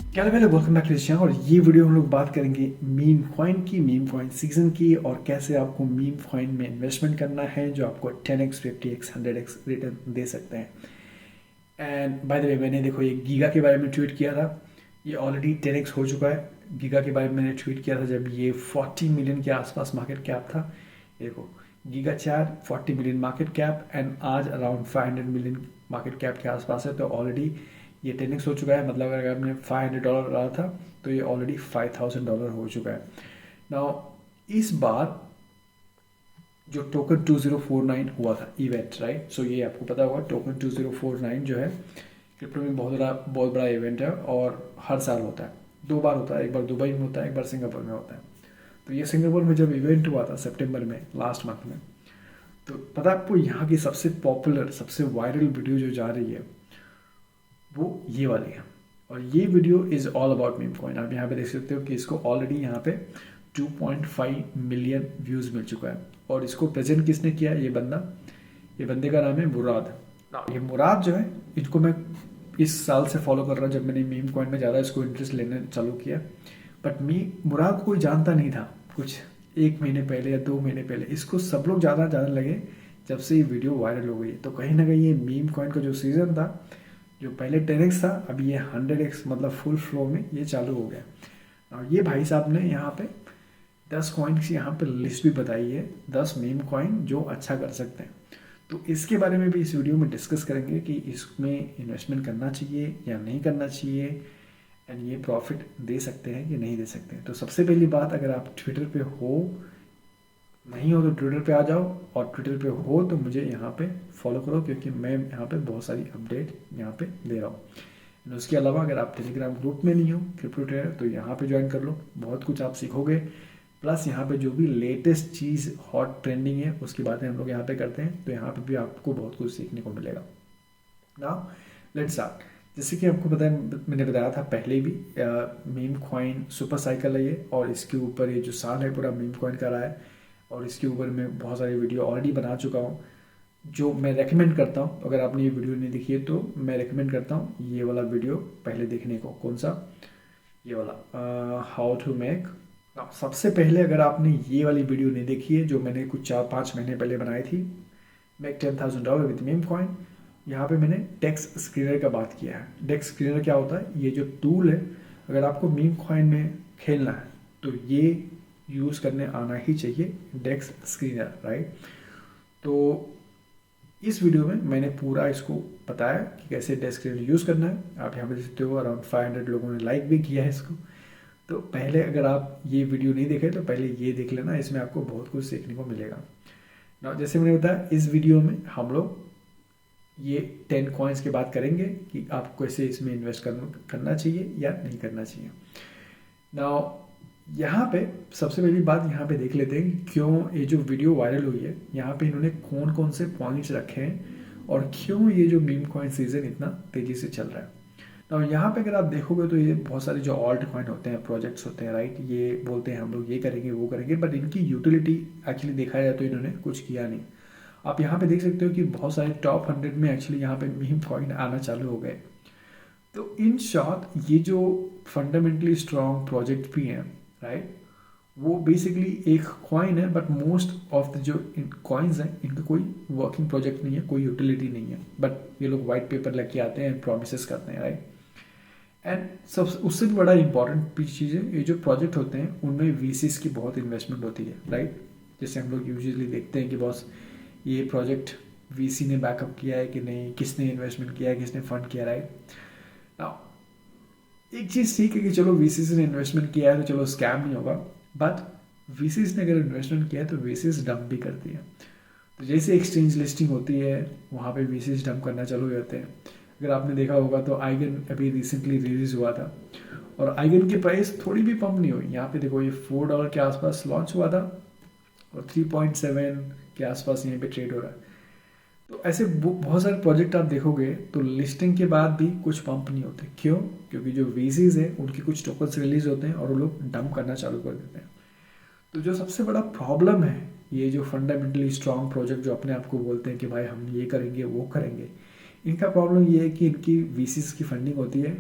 क्या पहले welcome back to the channel. और ये वीडियो हम लोग बात करेंगे मीम कॉइन की, मीम कॉइन सीजन की, और कैसे आपको मीम कॉइन में इन्वेस्टमेंट करना है जो आपको 10x 50x 100x रिटर्न दे सकते हैं। एंड बाय द वे, मैंने देखो ये गीगा के बारे में ट्वीट किया था, ये ऑलरेडी 10x हो चुका है। गीगा के बारे में मैंने ट्वीट किया था जब ये 40 मिलियन के आसपास मार्केट कैप था। देखो, giga 4 40 million market cap and आज अराउंड 500 मिलियन मार्केट कैप के आसपास है। तो ऑलरेडी ये 10x हो चुका है। मतलब अगर आपने $500 रहा था तो ये ऑलरेडी $5000 हो चुका है। नाउ इस बार जो टोकन 2049 हुआ था इवेंट, राइट, सो ये आपको पता होगा टोकन 2049 जो है क्रिप्टो में बहुत बड़ा इवेंट है और हर साल होता है। 2 बार होता है, एक बार दुबई में होता है, एक बार सिंगापुर में होता है। तो ये सिंगापुर में जब इवेंट हुआ था सितंबर में, लास्ट मंथ में, तो पता है आपको यहाँ की सबसे पॉपुलर, सबसे वायरल वीडियो जो जा रही है वो ये वाली है। और ये video is all about meme coin. आप यहाँ पे देख सकते हो कि इसको ऑलरेडी यहाँ पे 2.5 मिलियन व्यूज़ मिल चुका है। और इसको प्रेजेंट किसने किया, ये बंदे का नाम है मुराद। ये मुराद जो है, इनको मैं इस साल से फॉलो कर रहा हूँ, जब मैंने मीम कॉइन में ज़्यादा इसको इंटरेस्ट लेने चालू किया। बट मुराद को कोई जानता नहीं था कुछ 1 महीने पहले या 2 महीने पहले। इसको सब लोग ज़्यादा जानने लगे जब से ये वीडियो वायरल हो गई। तो कहीं ना कहीं ये मीम कॉइन का जो सीज़न था, जो पहले 10x था, अभी ये 100x मतलब फुल फ्लो में ये चालू हो गया। और ये भाई साहब ने यहाँ पे 10 कॉइन की यहाँ पे लिस्ट भी बताई है, 10 मीम कॉइन जो अच्छा कर सकते हैं। तो इसके बारे में भी इस वीडियो में डिस्कस करेंगे कि इसमें इन्वेस्टमेंट करना चाहिए या नहीं करना चाहिए, एंड ये प्रॉफिट दे सकते हैं कि नहीं दे सकते हैं। तो सबसे पहली बात, अगर आप ट्विटर पे हो, नहीं हो तो ट्विटर पे आ जाओ, और ट्विटर पे हो तो मुझे यहाँ पे फॉलो करो, क्योंकि मैं यहाँ पे बहुत सारी अपडेट यहाँ पे दे रहा हूँ। उसके अलावा अगर आप टेलीग्राम ग्रुप में नहीं हो क्रिप्टो ट्रेडर, तो यहाँ पे ज्वाइन कर लो, बहुत कुछ आप सीखोगे। प्लस यहाँ पे जो भी लेटेस्ट चीज़ हॉट ट्रेंडिंग है उसकी बातें हम लोग यहाँ पे करते हैं, तो यहाँ पे भी आपको बहुत कुछ सीखने को मिलेगा। Now let's start. जैसे कि आपको पता है, मैंने बताया था पहले भी, मीम कॉइन सुपर साइकिल है ये, और इसके ऊपर ये जो साल है पूरा मीम कॉइन का रहा है। और इसके ऊपर मैं बहुत सारी वीडियो ऑलरेडी बना चुका हूँ, जो मैं रेकमेंड करता हूँ। अगर आपने ये वीडियो नहीं देखी है तो मैं रेकमेंड करता हूँ ये वाला वीडियो पहले देखने को। कौन सा? ये वाला, हाउ टू मेक। सबसे पहले अगर आपने ये वाली वीडियो नहीं देखी है, जो मैंने कुछ 4-5 महीने पहले बनाई थी, मेक $10,000 विद मीम कॉइन, यहाँ पे मैंने डेक्स स्क्रीनर का बात किया है। डेक्स स्क्रीनर क्या होता है? ये जो टूल है, अगर आपको मीम कॉइन में खेलना है तो ये यूज़ करने आना ही चाहिए, डेक्स स्क्रीनर, राइट। तो इस वीडियो में मैंने पूरा इसको बताया कि कैसे डेस्क स्क्रीनर यूज़ करना है। आप यहाँ पे देख सकते हो अराउंड 500 लोगों ने लाइक भी किया है इसको। तो पहले अगर आप ये वीडियो नहीं देखे तो पहले ये देख लेना, इसमें आपको बहुत कुछ सीखने को मिलेगा ना। जैसे मैंने बताया, इस वीडियो में हम लोग ये 10 कॉइन्स की बात करेंगे कि आपको कैसे इसमें इन्वेस्ट करना चाहिए या नहीं करना चाहिए। नाउ यहाँ पे सबसे पहली बात यहाँ पे देख लेते हैं कि क्यों ये जो वीडियो वायरल हुई है, यहाँ पे इन्होंने कौन कौन से पॉइंट्स रखे हैं और क्यों ये जो मीम कॉइन सीजन इतना तेज़ी से चल रहा है। तो यहाँ पे अगर आप देखोगे तो ये बहुत सारे जो ऑल्ट कॉइन होते हैं, प्रोजेक्ट्स होते हैं, राइट, ये बोलते हैं हम लोग ये करेंगे वो करेंगे, बट इनकी यूटिलिटी एक्चुअली देखा जाए तो इन्होंने कुछ किया नहीं। आप यहाँ पे देख सकते हो कि बहुत सारे टॉप 100 में एक्चुअली यहाँ पे मीम कॉइन आना चालू हो गए। तो इन शॉर्ट, ये जो फंडामेंटली स्ट्रॉन्ग प्रोजेक्ट भी हैं, राइट, वो बेसिकली एक कॉइन है, बट मोस्ट ऑफ द जो कॉइन्स हैं इनका कोई वर्किंग प्रोजेक्ट नहीं है, कोई यूटिलिटी नहीं है, बट ये लोग वाइट पेपर लेके आते हैं, प्रोमिस करते हैं, राइट। एंड सब उससे भी बड़ा इंपॉर्टेंट चीज़ है, ये जो प्रोजेक्ट होते हैं उनमें वीसीस की बहुत इन्वेस्टमेंट होती है, राइट। जैसे हम लोग यूजुअली देखते हैं कि बॉस ये प्रोजेक्ट वीसी ने बैकअप किया है कि नहीं, किसने इन्वेस्टमेंट किया है, किसने फंड किया, राइट। नाउ एक चीज़ ठीक है कि चलो वीसीस ने इन्वेस्टमेंट किया है तो चलो स्कैम नहीं होगा, बट वीसीस ने अगर इन्वेस्टमेंट किया है तो वीसीस डंप भी करती है। तो जैसे एक्सचेंज लिस्टिंग होती है वहाँ पे वीसीस डंप करना चालू हो जाते हैं। अगर आपने देखा होगा तो आइगन अभी रिसेंटली रिलीज हुआ था, और आइगन की प्राइस थोड़ी भी पंप नहीं हुई। यहाँ पे देखो, ये $4 के आसपास लॉन्च हुआ था और 3.7 के आसपास यहाँ पे ट्रेड हो रहा है। तो ऐसे बहुत सारे प्रोजेक्ट आप देखोगे तो लिस्टिंग के बाद भी कुछ पंप नहीं होते। क्यों? क्योंकि जो वीसीज है उनकी कुछ टोकन्स रिलीज होते हैं और वो लोग डंप करना चालू कर देते हैं। तो जो सबसे बड़ा प्रॉब्लम है, ये जो फंडामेंटली स्ट्रॉन्ग प्रोजेक्ट जो अपने आप को बोलते हैं कि भाई हम ये करेंगे वो करेंगे, इनका प्रॉब्लम ये है कि इनकी वीसीज की फंडिंग होती है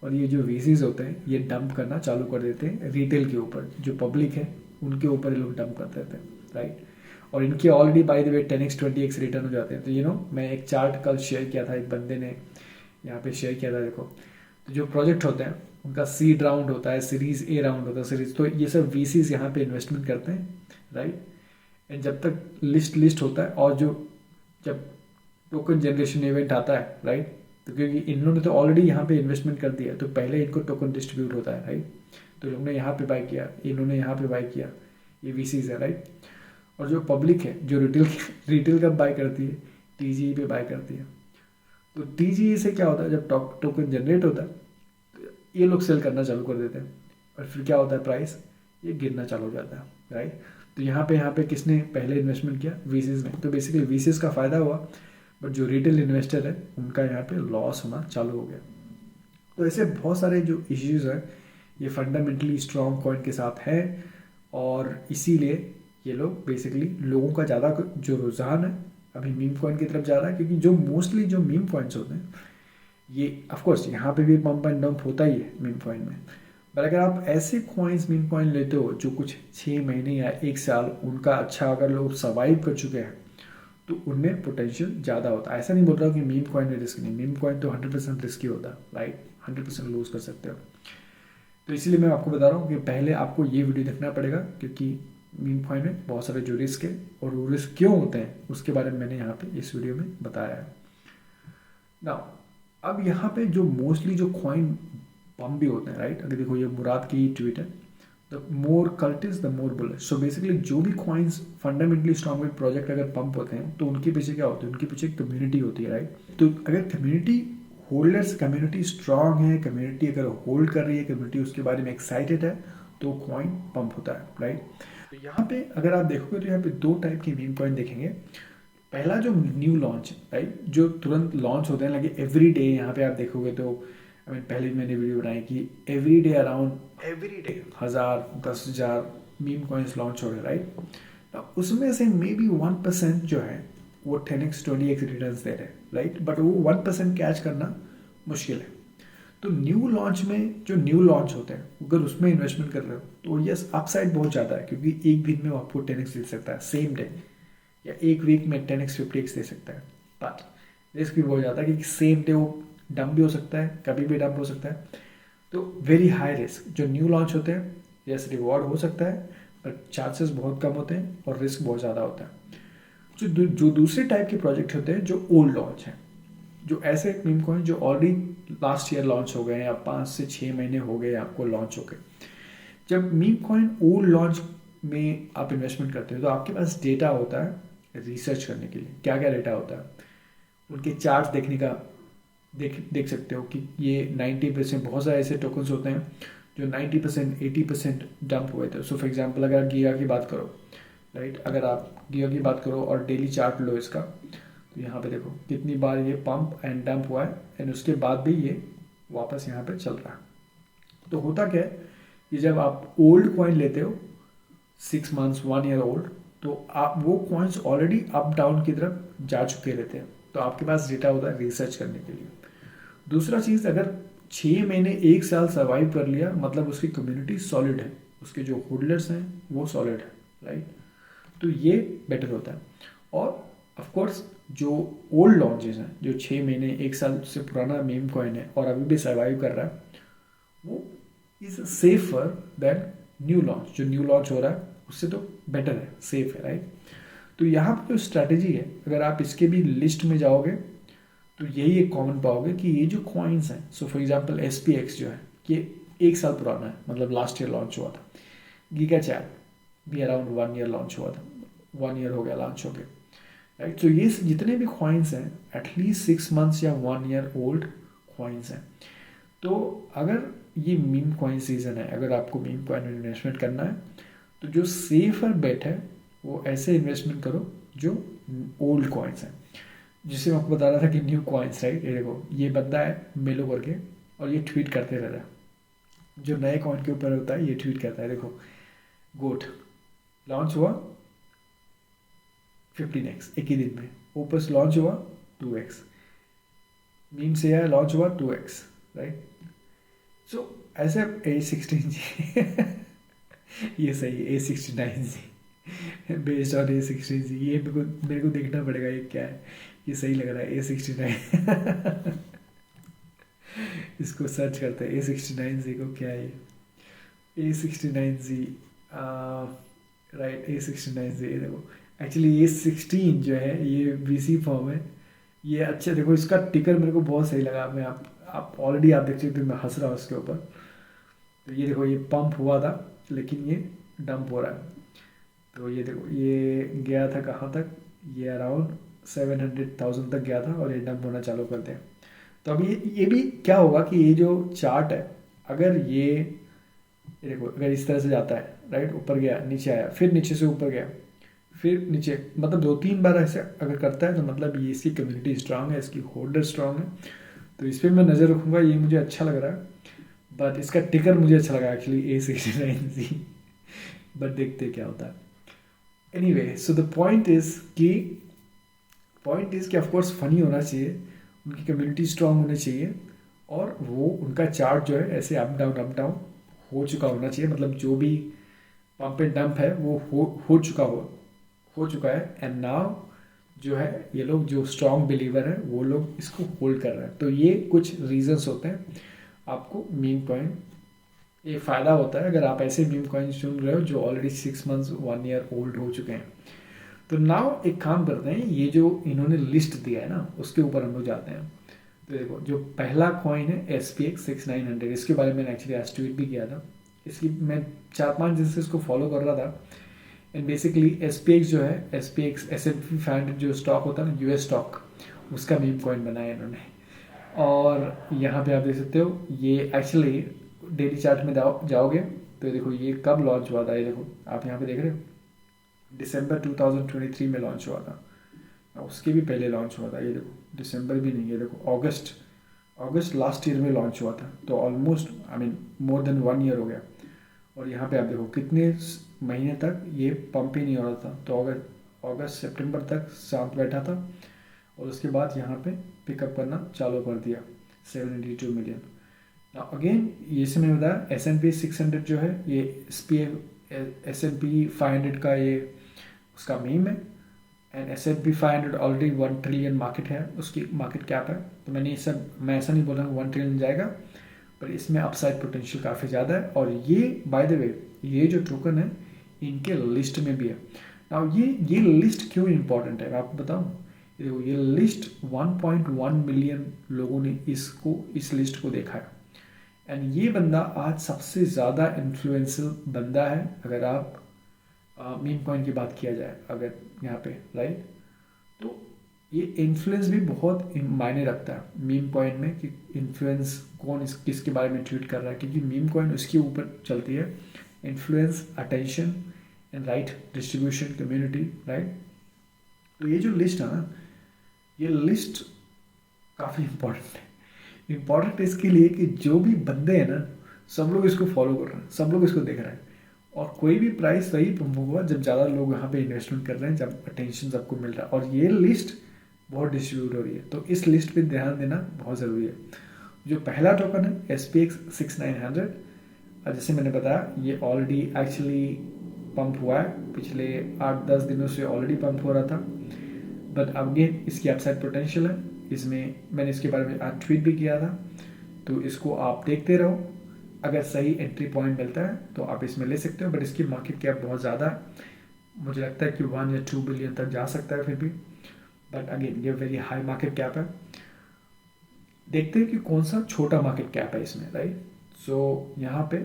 और ये जो वीसीज होते हैं ये डंप करना चालू कर देते हैं रिटेल के ऊपर, जो पब्लिक है उनके ऊपर ये लोग डंप कर देते हैं, राइट। और इनके already by the way 10x 20x return हो जाते हैं। तो मैं एक चार्ट कल शेयर किया था, एक बंदे ने यहाँ पे शेयर किया था, देखो। तो जो प्रोजेक्ट होते हैं उनका सीड राउंड होता है, सीरीज ए राउंड होता है, सीरीज, तो ये सब वीसीज यहाँ पे इन्वेस्टमेंट करते हैं, राइट। एंड जब तक लिस्ट होता है और जब टोकन जनरेशन इवेंट आता है, राइट, तो क्योंकि इन्होंने तो ऑलरेडी यहाँ पे इन्वेस्टमेंट कर दिया, तो पहले इनको टोकन डिस्ट्रीब्यूट होता है, राइट। तो लोग ने यहाँ पे बाय किया, इन्होंने यहाँ पे बाय किया, ये वीसीज है, राइट। और जो पब्लिक है, जो रिटेल कब बाय करती है, टीजीई पे बाय करती है। तो टीजीई से क्या होता है, जब टोकन जनरेट होता है तो ये लोग सेल करना चालू कर देते हैं, और फिर क्या होता है, प्राइस ये गिरना चालू हो जाता है, राइट। तो यहाँ पे किसने पहले इन्वेस्टमेंट किया, वीसीज ने। तो बेसिकली वीसीज का फायदा हुआ, बट जो रिटेल इन्वेस्टर है उनका यहाँ पे लॉस होना चालू हो गया। तो ऐसे बहुत सारे जो इश्यूज हैं ये फंडामेंटली स्ट्रॉन्ग कॉइन के साथ है, और इसीलिए ये लोग बेसिकली लोगों का ज़्यादा जो रुझान है अभी मीम कॉइन की तरफ जा रहा है, क्योंकि जो मोस्टली जो मीम कॉइन्स होते हैं ये ऑफकोर्स यहाँ पे भी पंप एंड डंप होता ही है मीम कॉइन में। पर अगर आप ऐसे कॉइन्स मीम कॉइन लेते हो जो कुछ 6 महीने या 1 साल उनका अच्छा अगर लोग सर्वाइव कर चुके हैं, तो उनमें पोटेंशियल ज़्यादा होता है। ऐसा नहीं बोल रहा कि मीम कॉइन में रिस्क नहीं, मीम कॉइन तो 100% रिस्की होता है, राइट, 100% लूज कर सकते हो। तो इसीलिए मैं आपको बता रहा हूँ कि पहले आपको ये वीडियो देखना पड़ेगा, क्योंकि मीम कॉइन में बहुत सारे जो रिस्क है और वो रिस्क क्यों होते हैं उसके बारे में मैंने यहाँ पे इस वीडियो में बताया है ना। अब यहाँ पे जो मोस्टली जो कॉइन पम्प भी होते हैं, राइट, अगर देखो ये मुराद की ट्वीट है, the more cult is the more bullish. So basically जो भी कॉइन्स फंडामेंटली स्ट्रॉन्ग प्रोजेक्ट अगर पंप होते हैं तो उनके पीछे क्या होता है, उनके पीछे एक कम्युनिटी होती है, राइट। तो अगर कम्युनिटी होल्डर्स, कम्युनिटी स्ट्रांग है, कम्युनिटी अगर होल्ड कर रही है, कम्युनिटी उसके बारे में एक्साइटेड है, तो कॉइन पंप होता है, राइट। तो यहाँ पे अगर आप देखोगे तो यहाँ पे 2 टाइप के मीम कॉइन देखेंगे। पहला जो न्यू लॉन्च, राइट, जो तुरंत लॉन्च होते हैं, लगे एवरी डे। यहाँ पे आप देखोगे तो पहले मैंने वीडियो बनाई कि every day around every day 1000 10,000 meme coins launch हो रहे, राइट। उसमें से मे बी 1% जो है वो 10x 20x रिटर्न्स दे रहे हैं, राइट, बट वो 1% कैच करना मुश्किल है। तो न्यू लॉन्च में जो न्यू लॉन्च होते हैं अगर उसमें इन्वेस्टमेंट कर रहे हो तो यस अपसाइड बहुत ज़्यादा है, क्योंकि एक दिन में वो आपको 10x दे सकता है सेम डे, या एक वीक में 10x 50x दे सकता है। बट रिस्क भी बहुत ज़्यादा है कि सेम डे वो डंप भी हो सकता है, कभी भी डंप हो सकता है। तो वेरी हाई रिस्क जो न्यू लॉन्च होते हैं, यस रिवॉर्ड हो सकता है बट चांसेस बहुत कम होते हैं और रिस्क बहुत ज़्यादा होता है। जो दूसरे टाइप के प्रोजेक्ट होते हैं जो ओल्ड लॉन्च हैं, जो ऐसे मीम कॉइन जो ऑलरेडी लास्ट ईयर लॉन्च हो गए या 5 से 6 महीने हो गए आपको लॉन्च हो गए। जब मीम कॉइन ओल्ड लॉन्च में आप इन्वेस्टमेंट करते हो तो आपके पास डेटा होता है रिसर्च करने के लिए। क्या क्या डेटा होता है, उनके चार्ट देखने का देख सकते हो कि ये 90%, बहुत सारे ऐसे टोकन्स होते हैं जो 90% 80% डंप हुए थे। सो फॉर एग्जांपल अगर गिगा की बात करो, राइट, अगर आप गिगा की बात करो और डेली चार्ट लो इसका, तो यहाँ पे देखो कितनी बार ये पंप एंड डंप हुआ है, एंड उसके बाद भी ये वापस यहाँ पे चल रहा है। तो होता क्या है कि जब आप ओल्ड कॉइन लेते हो 6 मंथ्स 1 ईयर ओल्ड, तो आप वो कॉइन्स ऑलरेडी अप डाउन की तरफ जा चुके रहते हैं, तो आपके पास डेटा होता है रिसर्च करने के लिए। दूसरा चीज़, अगर 6 महीने 1 साल सर्वाइव कर लिया मतलब उसकी कम्युनिटी सॉलिड है, उसके जो होल्डर्स हैं वो सॉलिड है, राइट। तो ये बेटर होता है। और ऑफ कोर्स जो ओल्ड लॉन्चेस हैं, जो 6 महीने 1 साल से पुराना मीम कॉइन है और अभी भी सर्वाइव कर रहा है, वो is safer than new launch. जो न्यू लॉन्च हो रहा है उससे तो बेटर है, सेफ है, राइट। तो यहाँ पर जो स्ट्रैटेजी है, अगर आप इसके भी लिस्ट में जाओगे तो यही एक कॉमन पाओगे कि ये जो कॉइन्स हैं, सो फॉर एग्जांपल SPX जो है ये 1 साल पुराना है, मतलब लास्ट ईयर लॉन्च हुआ था। गीगा चैट भी अराउंड 1 ईयर लॉन्च हुआ था, 1 ईयर हो गया लॉन्च हो गया, राइट। तो ये जितने भी कॉइन्स हैं एटलीस्ट 6 मंथ्स या 1 ईयर ओल्ड कॉइन्स हैं। तो अगर ये मीम कॉइन सीजन है, अगर आपको मीम कॉइन में इन्वेस्टमेंट करना है तो जो सेफर बेट है वो ऐसे इन्वेस्टमेंट करो जो ओल्ड कॉइन्स हैं। जिसे मैं आपको बता रहा था कि न्यू कॉइन्स, राइट। ये देखो ये बंदा है मेलो करके और ये ट्वीट करते रहता है, जो नए कॉइन के ऊपर होता है ये ट्वीट करता है। देखो गोट लॉन्च हुआ 15x एक ही दिन में, ओपस लॉन्च हुआ 2x, मीम से लॉन्च हुआ 2x, राइट। सो ऐसे A16G ये सही है, A69G बेस्ड ऑन A16G। ये मेरे को देखना पड़ेगा ये क्या है। ये सही लग रहा है A69 इसको सर्च करते हैं A69Z को, क्या है A69Z। राइट, A69Z देखो। एक्चुअली A16 जो है ये VC फॉर्म है। ये अच्छा देखो, इसका टिकर मेरे को बहुत सही लगा। मैं आप ऑलरेडी आप देख सकते हो, मैं हंस रहा हूँ उसके ऊपर। तो ये देखो, ये पंप हुआ था लेकिन ये डंप हो रहा है। तो ये देखो, ये गया था कहाँ तक, ये अराउंड 700,000 तक गया था और ये डंप होना चालू कर दिया। तो अब ये भी क्या होगा कि ये जो चार्ट है, अगर ये देखो, अगर इस तरह से जाता है, राइट, ऊपर गया, नीचे आया, फिर नीचे से ऊपर गया, फिर नीचे, मतलब 2-3 बार ऐसे अगर करता है तो मतलब ये इसकी कम्युनिटी स्ट्रांग है, इसकी होल्डर स्ट्रांग है। तो इस पर मैं नज़र रखूँगा, ये मुझे अच्छा लग रहा है। बट इसका टिकर मुझे अच्छा लगा एक्चुअली A69Z। बट देखते हैं क्या होता है। Anyway, so the point is कि ऑफकोर्स फनी होना चाहिए, उनकी कम्युनिटी स्ट्रांग होनी चाहिए, और वो उनका चार्ट जो है ऐसे अप डाउन हो चुका होना चाहिए। मतलब जो भी पंप एंड डंप है वो हो चुका है। एंड नाउ जो है, ये लोग जो स्ट्रांग बिलीवर है वो लोग इसको होल्ड कर रहे हैं। तो ये कुछ रीजंस होते हैं आपको मीम कॉइन, ये फ़ायदा होता है अगर आप ऐसे मीम कॉइन चुन रहे हो जो ऑलरेडी 6 मंथ्स 1 ईयर ओल्ड हो चुके हैं। तो नाउ एक काम करते हैं, ये जो इन्होंने लिस्ट दिया है ना, उसके ऊपर हम लोग जाते हैं। तो देखो, जो पहला कॉइन है SPX 6900, इसके बारे में मैंने एक्चुअली आज ट्वीट भी किया था। इसकी मैं 4-5 दिन से इसको फॉलो कर रहा था। एंड बेसिकली SPX जो है, SPX S&P 500 जो स्टॉक होता है ना, US स्टॉक, उसका मीम कॉइन बनाया इन्होंने। और यहाँ पे आप देख सकते हो, ये एक्चुअली डेली चार्ट में जाओगे तो देखो ये कब लॉन्च हुआ था। ये देखो, आप यहाँ पे देख रहे हो, दिसंबर 2023 में लॉन्च हुआ था। उसके भी पहले लॉन्च हुआ था। ये देखो, दिसंबर भी नहीं, ये देखो अगस्त लास्ट ईयर में लॉन्च हुआ था। तो almost I mean more than 1 year हो गया। और यहाँ पे आप देखो कितने महीने तक ये पंप ही नहीं हो रहा था। तो अगस्त सितंबर तक शांत बैठा था, और उसके बाद यहाँ पे पिकअप करना चालू कर दिया, 782 मिलियन। अगेन ये से मैंने बताया, S&P 600 जो है, ये S&P 500 का ये उसका मीम है। And S&P 500 already 1 trillion market है, उसकी मार्केट कैप है। तो मैं ऐसा नहीं बोल रहा हूँ 1 ट्रिलियन जाएगा, पर इसमें अपसाइड पोटेंशियल काफ़ी ज़्यादा है। और ये बाय द वे, ये जो टोकन है इनके लिस्ट में भी है। नाउ ये लिस्ट क्यों इम्पोर्टेंट है मैं आपको बताऊँ। देखो, ये लिस्ट 1.1 मिलियन लोगों ने इस लिस्ट को देखा है। एंड ये बंदा आज सबसे ज़्यादा इन्फ्लुएंशियल बंदा है, अगर आप मीम कॉइन की बात किया जाए अगर यहाँ पे, राइट। तो ये इन्फ्लुएंस भी बहुत मायने रखता है मीम कॉइन में, कि इन्फ्लुएंस कौन किसके बारे में ट्वीट कर रहा है, क्योंकि मीम कॉइन उसके ऊपर चलती है, influence, attention and right distribution, community, right. तो ये जो लिस्ट है ना, ये लिस्ट काफ़ी इंपॉर्टेंट है। इम्पॉर्टेंट इसके लिए कि जो भी बंदे हैं ना, सब लोग इसको फॉलो कर रहे हैं, सब लोग इसको देख रहे हैं। और कोई भी प्राइस वही पंप होगा जब ज़्यादा लोग यहाँ पे इन्वेस्टमेंट कर रहे हैं, जब अटेंशन सबको मिल रहा है, और ये लिस्ट बहुत डिस्ट्रीब्यूट हो रही है। तो इस लिस्ट पे ध्यान देना बहुत ज़रूरी है। जो पहला टोकन है SPX 6900, जैसे मैंने बताया, ये ऑलरेडी एक्चुअली पंप हुआ है, पिछले 8-10 दिनों से ऑलरेडी पंप हो रहा था। बट अगेन इसकी अपसाइड पोटेंशियल है। इसमें मैंने इसके बारे में आज ट्वीट भी किया था। तो इसको आप देखते रहो, अगर सही एंट्री पॉइंट मिलता है तो आप इसमें ले सकते हो। बट इसकी मार्केट कैप बहुत ज़्यादा है, मुझे लगता है कि 1 या 2 बिलियन तक जा सकता है फिर भी। बट अगेन ये वेरी हाई मार्केट कैप है। देखते हैं कि कौन सा छोटा मार्केट कैप है इसमें, राइट। सो यहाँ पे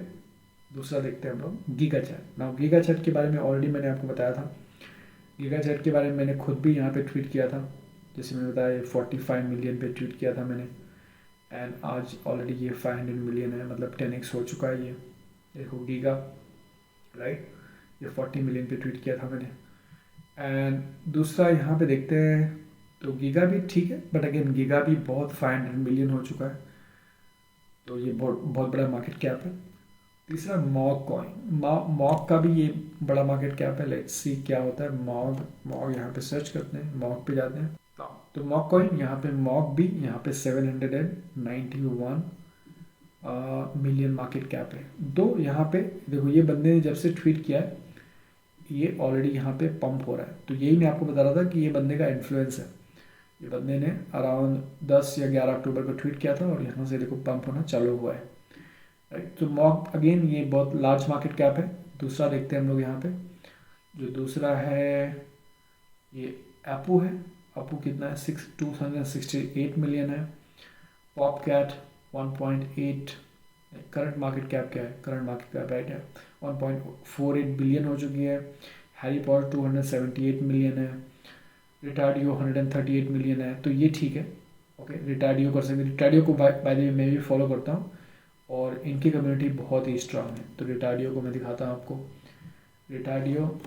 दूसरा देखते हैं हम लोग, giga chad. Now giga chad के बारे में ऑलरेडी मैंने आपको बताया था। गीगा चैट के बारे में मैंने खुद भी यहाँ पे ट्वीट किया था, जैसे मैंने बताया 45 मिलियन पे ट्वीट किया था मैंने। एंड आज ऑलरेडी ये 500 मिलियन है, मतलब 10x हो चुका है ये। देखो गीगा, राइट, ये 40 मिलियन पे ट्वीट किया था मैंने। एंड दूसरा यहाँ पे देखते हैं, तो गीगा भी ठीक है, बट अगेन गीगा भी बहुत 500 मिलियन हो चुका है, तो ये बहुत बड़ा मार्केट कैप है। तीसरा मॉग कॉइन, मॉग का भी ये बड़ा मार्केट कैप है। लेट्स सी क्या होता है। मॉग यहाँ पे सर्च करते हैं, मॉग पे जाते हैं। तो मॉग कॉइन यहाँ पे, मॉग भी यहाँ पे 791, मिलियन मार्केट कैप है। तो यहाँ पे देखो ये बंदे ने जब से ट्वीट किया है ये ऑलरेडी यहाँ पे पंप हो रहा है। तो यही मैं आपको बता रहा था कि ये बंदे का इन्फ्लुएंस है। ये बंदे ने अराउंड 10 या 11 अक्टूबर को ट्वीट किया था और यहाँ से देखो पंप होना चालू हुआ है, राइट। तो मॉक अगेन ये बहुत लार्ज मार्केट कैप है। दूसरा देखते हैं हम लोग यहाँ पे, जो दूसरा है ये एपू है। एपू कितना है, 268 मिलियन है। Pop cat 1.8, current market cap क्या है, करंट मार्केट कैप राइट है 1.48 बिलियन हो चुकी है। हैरी पॉटर 278 मिलियन है। रिटार्डियो 138 मिलियन है। तो ये ठीक है, ओके। रिटार्डियो कर सकते, रिटार्डियो को बाय द वे मैं भी फॉलो करता हूँ और इनकी कम्युनिटी बहुत ही स्ट्रांग है। तो रिटार्डियो को मैं दिखाता हूँ आपको। रिटार्डियो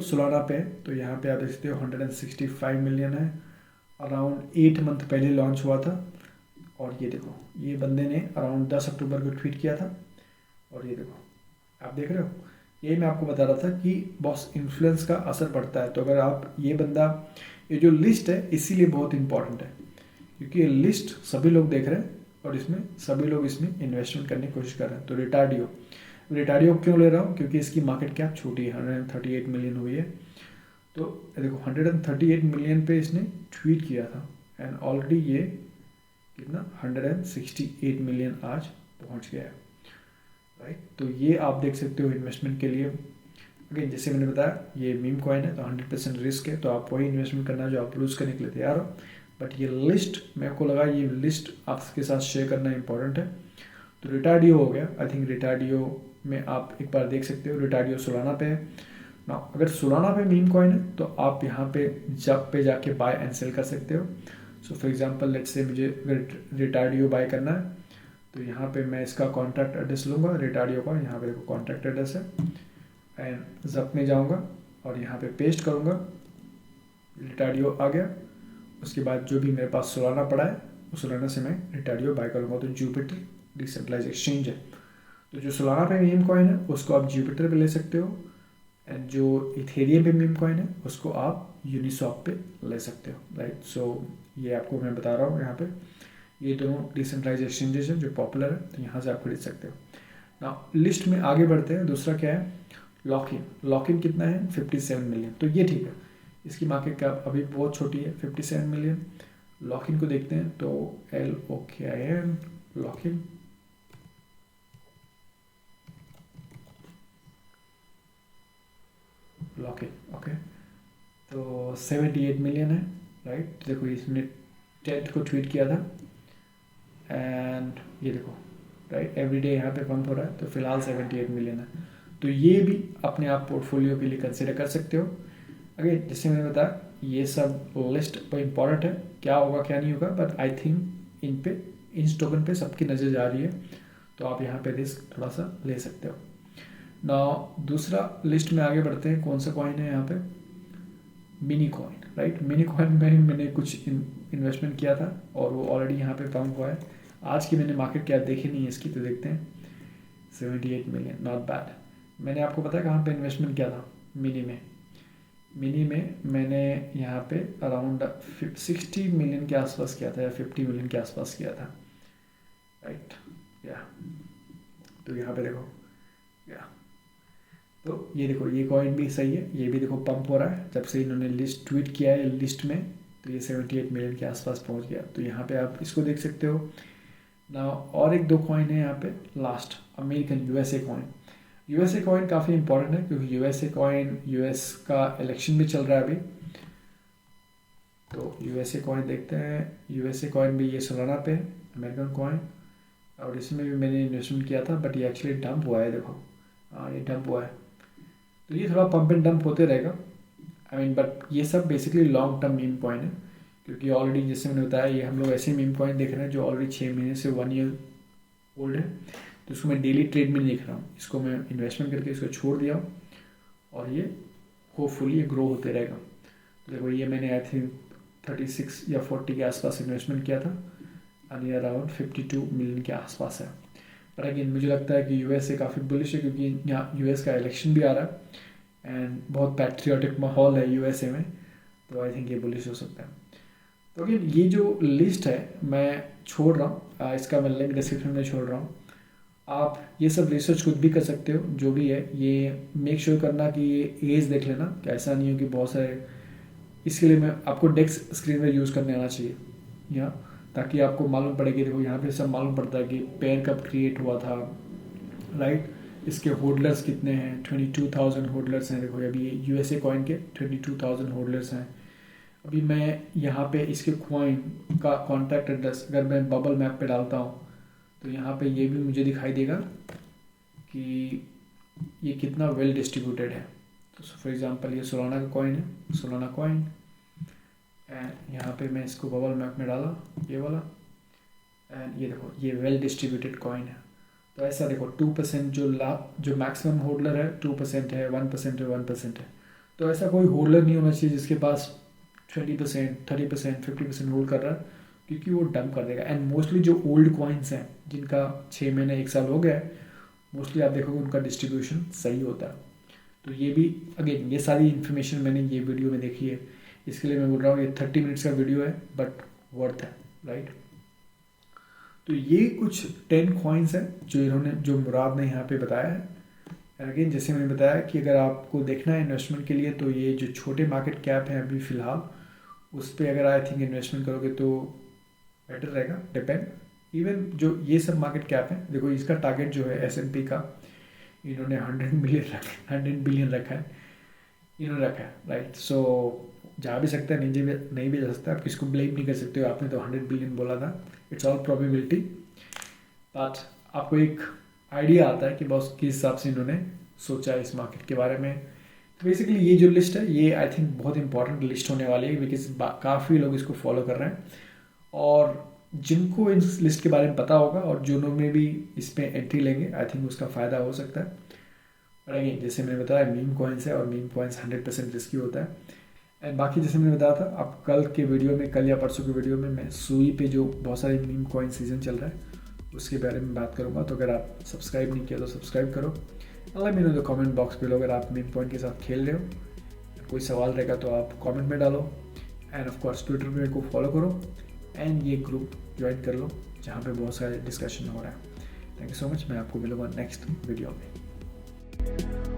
सोलाना पे है। तो यहाँ पे आप देख सकते हो 165 मिलियन है। अराउंड 8 मंथ पहले लॉन्च हुआ था। और ये देखो ये बंदे ने अराउंड 10 अक्टूबर को ट्वीट किया था और ये देखो आप देख रहे हो। यही मैं आपको बता रहा था कि बॉस इन्फ्लुएंस का असर पड़ता है। तो अगर आप ये बंदा, ये जो लिस्ट है इसीलिए बहुत इंपॉर्टेंट है क्योंकि ये लिस्ट सभी लोग देख रहे हैं और इसमें सभी लोग इसमें इन्वेस्टमेंट करने की कोशिश कर रहे हैं। तो रिटार्डियो क्यों ले रहा हूँ, क्योंकि इसकी मार्केट कैप छोटी है, 138 मिलियन हुई है। तो देखो 138 मिलियन पे इसने ट्वीट किया था एंड ऑलरेडी ये कितना 168 मिलियन आज पहुंच गया है, राइट। तो ये आप देख सकते हो इन्वेस्टमेंट के लिए। अगेन जैसे मैंने बताया ये मीम कॉइन है तो 100% रिस्क है। तो आप वही इन्वेस्टमेंट करना जो आप लूज करने के लिए तैयार हो। बट ये लिस्ट मेरे को लगा ये लिस्ट आपके साथ शेयर करना इंपॉर्टेंट है। तो रिटार्डियो हो गया। आई थिंक रिटार्डियो में आप एक बार देख सकते हो। रिटार्डियो सोलाना पे है ना। अगर सोलाना पे मीम कॉइन है तो आप यहाँ पे जाके बाय एंड सेल कर सकते हो। So for example let's say मुझे रिटार्डियो बाय करना है तो यहाँ पे मैं इसका कॉन्टैक्ट एड्रेस लूँगा रिटार्डियो का। यहाँ पे देखो कॉन्टैक्ट एड्रेस है एंड जप में जाऊँगा और यहाँ पे पेस्ट करूँगा। रिटार्डियो आ गया। उसके बाद जो भी मेरे पास सोलाना पड़ा है उस सोलाना से मैं रिटार्डियो बाय करूँगा। तो जुपिटर डिसेंट्रलाइज एक्सचेंज है। तो जो सोलाना पे मीम कॉइन है उसको आप जुपिटर पे ले सकते हो एंड जो इथेरियम पे मीम कॉइन है उसको आप यूनिसॉप पे ले सकते हो, राइट। सो ये आपको मैं बता रहा हूँ यहाँ पे ये दोनों डिसेंट्रलाइज एक्सचेंजेस हैं जो पॉपुलर है। तो यहाँ से आप खरीद सकते हो ना। लिस्ट में आगे बढ़ते हैं। दूसरा क्या है, लॉक इन कितना है 57 मिलियन। तो ये ठीक है, इसकी मार्केट कैप अभी बहुत छोटी है 57 मिलियन। लॉक इन को देखते हैं तो LOKIN लॉक इन ओके। तो 78 मिलियन है, राइट। देखो इसने 10th को ट्वीट किया था एंड ये देखो राइट एवरीडे यहाँ पे पंप हो रहा है। तो फिलहाल 78 मिलियन है। तो ये भी अपने आप पोर्टफोलियो के लिए कंसिडर कर सकते हो। अगेन जैसे मैंने बताया ये सब लिस्ट पर इम्पॉर्टेंट है, क्या होगा क्या नहीं होगा। But I think in token पे सबकी नज़र जा रही है तो आप यहाँ पे रिस्क थोड़ा सा ले सकते हो ना। दूसरा लिस्ट में आगे बढ़ते हैं। कौन सा कॉइन है यहाँ पे, mini coin, right. Mini coin में मैंने कुछ इन्वेस्टमेंट किया था और वो ऑलरेडी यहाँ पे पंप हुआ है। आज की मैंने मार्केट कैप देखी नहीं है इसकी, तो देखते हैं। 78 मिलियन, नॉट बैड। मैंने आपको पता है कहाँ पे इन्वेस्टमेंट किया था, मिनी में मैंने यहाँ पे अराउंड 60 मिलियन के आसपास किया था या 50 मिलियन के आसपास किया था, राइट। या तो यहाँ पे देखो या तो ये देखो ये कॉइन भी सही है, ये भी देखो पंप हो रहा है। जब से इन्होंने लिस्ट ट्वीट किया है लिस्ट में तो ये 78 मिलियन के आसपास पहुंच गया। तो यहाँ पे आप इसको देख सकते हो ना। और एक दो कॉइन है यहाँ पे last, American USA coin. USA coin काफ़ी इंपॉर्टेंट है क्योंकि USA कॉइन US का इलेक्शन भी चल रहा है अभी। तो USA कॉइन देखते हैं। USA कॉइन भी ये सोलाना पे है, अमेरिकन कॉइन। और इसमें भी मैंने इन्वेस्टमेंट किया था बट ये एक्चुअली डंप हुआ है। देखो हाँ ये डंप हुआ है। तो ये थोड़ा पंप एंड डंप होते रहेगा। आई मीन बट ये सब basically long term meme coin है क्योंकि ऑलरेडी जैसे मैंने बताया ये हम लोग ऐसे मीम कॉइन देख रहे हैं जो ऑलरेडी 6 महीने से 1 ईयर ओल्ड है। तो इसको मैं डेली ट्रेड में नहीं देख रहा हूँ, इसको मैं इन्वेस्टमेंट करके इसको छोड़ दिया हूँ और ये होपफुली ये ग्रो होते रहेगा। तो देखो ये मैंने आई थिंक 36 या 40 के आसपास इन्वेस्टमेंट किया था और ये अराउंड 52 मिलियन के आसपास है। पर अगेन मुझे लगता है कि USA काफ़ी बुलिश है क्योंकि यहाँ US का इलेक्शन भी आ रहा है एंड बहुत पैट्रियोटिक माहौल है USA में। तो आई थिंक ये बुलिश हो सकता है। तो अगेन ये जो लिस्ट है मैं छोड़ रहा हूँ, इसका मैं लिंक डिस्क्रिप्शन में छोड़ रहा हूँ। आप ये सब रिसर्च खुद भी कर सकते हो, जो भी है ये मेक श्योर करना कि ये एज देख लेना, कि ऐसा नहीं हो कि बहुत सारे, इसके लिए मैं आपको डेस्क स्क्रीन में यूज़ करने आना चाहिए यहाँ, ताकि आपको मालूम पड़े कि देखो यहाँ पे सब मालूम पड़ता है कि पेयर कब क्रिएट हुआ था, राइट। इसके होल्डर्स कितने हैं, 22,000 होल्डर्स हैं। देखो अभी यूएसए कॉइन के 22,000 होल्डर्स हैं। अभी मैं यहाँ पे इसके कॉइन का कॉन्टैक्ट एड्रेस अगर मैं बबल मैप पे डालता हूँ तो यहाँ पे ये भी मुझे दिखाई देगा कि ये कितना वेल डिस्ट्रीब्यूटेड है। तो फॉर एग्जांपल ये सोलाना का कॉइन है, सोलाना कॉइन, एंड यहाँ पे मैं इसको बबल मैप में डाला ये वाला, एंड ये देखो ये वेल डिस्ट्रीब्यूटेड कॉइन है। तो ऐसा देखो 2% जो मैक्सिमम होल्डर है 2% है, 1% है, 1% है। तो ऐसा कोई होल्डर नहीं होना चाहिए जिसके पास 20%, 30%, 50% होल्ड कर रहा है, क्योंकि वो डंप कर देगा। एंड मोस्टली जो ओल्ड कॉइन्स हैं जिनका 6 महीने 1 साल हो गया है, मोस्टली आप देखोगे उनका डिस्ट्रीब्यूशन सही होता है। तो ये भी अगेन ये सारी इन्फॉर्मेशन मैंने ये वीडियो में देखी है, इसके लिए मैं बोल रहा हूँ ये 30 मिनट्स का वीडियो है बट वर्थ है, राइट। तो ये कुछ 10 कॉइन्स हैं जो मुराद ने यहाँ पे बताया है। अगेन जैसे मैंने बताया कि अगर आपको देखना है इन्वेस्टमेंट के लिए, तो ये जो छोटे मार्केट कैप हैं अभी फ़िलहाल, उस पर अगर आई थिंक इन्वेस्टमेंट करोगे तो बेटर रहेगा। डिपेंड इवन जो ये सब मार्केट कैप है, देखो इसका टारगेट जो है S&P का, इन्होंने 100 बिलियन रखा है, इन्होंने रखा है, राइट। सो जा भी सकता है, नहीं भी जा सकता, आप किसको ब्लेम नहीं कर सकते हो। आपने तो 100 बिलियन बोला था, इट्स ऑल प्रोबेबिलिटी, बट आपको एक आइडिया आता है कि बॉस किस हिसाब से इन्होंने सोचा है इस मार्केट के बारे में। तो बेसिकली ये जो लिस्ट है ये आई थिंक बहुत इंपॉर्टेंट लिस्ट होने वाली है, बिकॉज काफ़ी लोग इसको फॉलो कर रहे हैं, और जिनको इस लिस्ट के बारे में पता होगा और जो लोग में भी इस पर एंट्री लेंगे आई थिंक उसका फ़ायदा हो सकता है। और अगेन जैसे मैंने बताया मीम कॉइन्स है, और मीम कॉइन्स 100% रिस्की होता है। एंड बाकी जैसे मैंने बताया था, अब कल के वीडियो में, कल या परसों के वीडियो में मैं सुई पे जो बहुत सारे मीम कॉइन सीजन चल रहा है उसके बारे में बात करूँगा। तो अगर आप सब्सक्राइब नहीं किया तो सब्सक्राइब करो। Let me know the comment box पे, अगर आप मीम कॉइन के साथ खेल रहे हो, कोई सवाल रहेगा तो आप कमेंट में डालो। एंड ऑफ कोर्स ट्विटर पे को फॉलो करो, एंड ये ग्रुप ज्वाइन कर लो जहाँ पे बहुत सारे डिस्कशन हो रहा है। थैंक यू सो मच, मैं आपको मिलूँगा नेक्स्ट वीडियो में।